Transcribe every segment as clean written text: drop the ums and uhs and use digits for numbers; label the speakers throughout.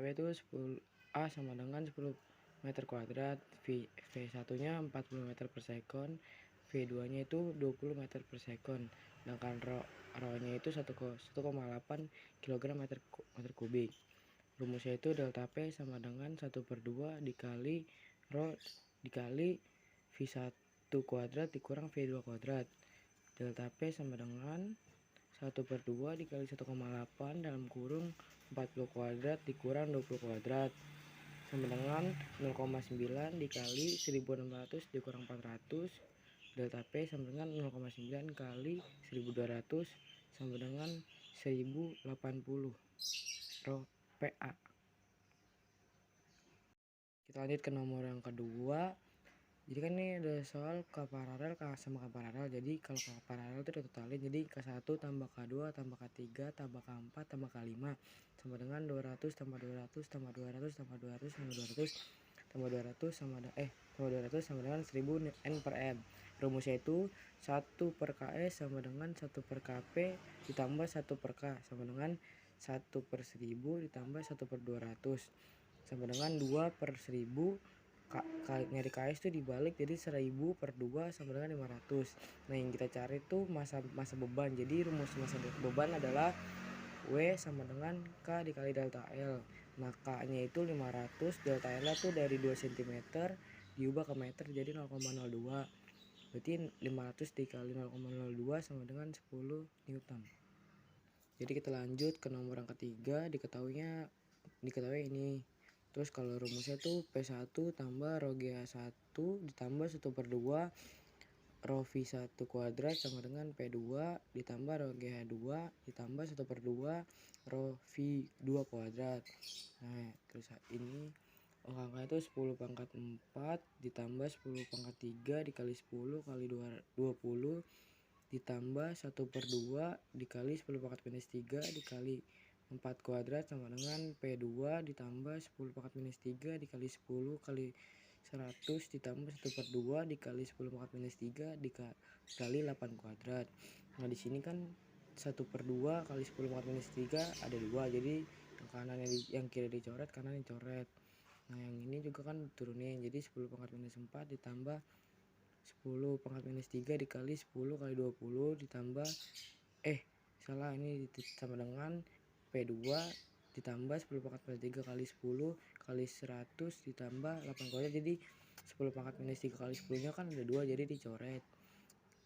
Speaker 1: W itu 10 A sama dengan 10 meter kuadrat, V1-nya 40 meter per sekon, V2-nya itu 20 meter per sekon, sedangkan rho-nya itu 1,8 kg meter kubik. Rumusnya itu delta P sama dengan 1/2 dikali rho dikali V1 kuadrat dikurang V2 kuadrat. Delta P sama dengan 1/2 dikali 1,8 dalam kurung 40 kuadrat dikurang 20 kuadrat sama dengan 0,9 dikali 1600 dikurang 400. Delta P sama dengan 0,9 kali 1200 sama dengan 1080 rho PA. Kita lanjut ke nomor yang kedua. Jadi kan ini ada soal K paralel sama K paralel. Jadi kalau K paralel itu ditotalin, jadi K1 tambah K2 tambah K3 tambah K4 tambah K5 sama dengan 200 tambah 200 tambah 200 tambah 200 tambah 200 tambah 200 tambah 200 sama dengan 1000 N per M. Rumusnya itu 1 per KS sama dengan 1 per KP ditambah 1 per K sama dengan 1 per 1000 ditambah 1 per 200 sama dengan 2 per 1000. Nyari KS itu dibalik, jadi 1000 per 2 sama dengan 500. Nah yang kita cari itu masa beban. Jadi rumus masa beban adalah W sama dengan K dikali delta L. Nah K nya itu 500, delta L itu dari 2 cm diubah ke meter jadi 0,02. Berarti 500 dikali 0,02 sama dengan 10 Newton. Jadi kita lanjut ke nomor yang ketiga. Diketahui ini. Terus kalau rumusnya tuh P1 tambah rho GH1 ditambah 1/2 rho V1 kuadrat sama dengan P2 ditambah rho GH2 ditambah 1/2 rho V2 kuadrat. Nah terus ini angka itu 10 pangkat 4 ditambah 10 pangkat 3 dikali 10 kali 20 ditambah 1/2 dikali 10 pangkat minus 3 dikali 4 kuadrat sama dengan P2 ditambah 10 pangkat minus 3 dikali 10 kali 100 ditambah 1/2 dikali 10 pangkat minus 3 dikali 8 kuadrat. Nah di sini kan 1/2 kali 10 pangkat minus 3 ada 2, jadi yang kanan yang kiri dicoret, kanan dicoret. Nah yang ini juga kan turunin, jadi 10 pangkat minus 4 ditambah 10 pangkat minus 3 dikali 10 kali 20 ditambah ini sama dengan P2 ditambah 10 pangkat minus 3 kali 10 kali 100 ditambah 8 kuadrat. Jadi 10 pangkat minus 3 kali 10 nya kan ada 2, jadi dicoret.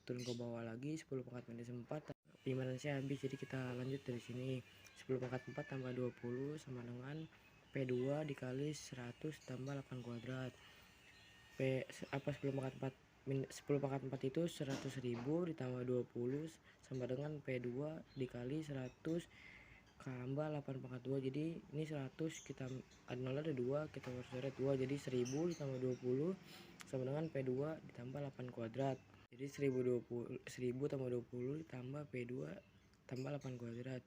Speaker 1: Turun ke bawah lagi 10 pangkat minus 4 penyimpanannya habis, jadi kita lanjut dari sini. 10 pangkat 4 tambah 20 sama dengan P2 dikali 100 tambah 8 kuadrat. 10 pangkat 4 itu 100.000 ditambah 20 sama dengan P2 dikali 100 tambah 8 pangkat 2. Jadi ini 100 kita ada 0 ada 2, kita harus coret 2, jadi 1000 ditambah 20 sama dengan P2 ditambah 8 kuadrat. Jadi 1000 tambah 20 ditambah P2 tambah 8 kuadrat.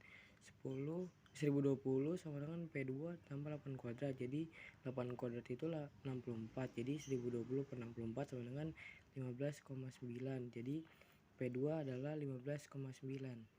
Speaker 1: 1020 sama dengan P2 tambah 8 kuadrat. Jadi 8 kuadrat itulah 64. Jadi 1020 per 64 sama dengan 15,9. Jadi P2 adalah 15,9.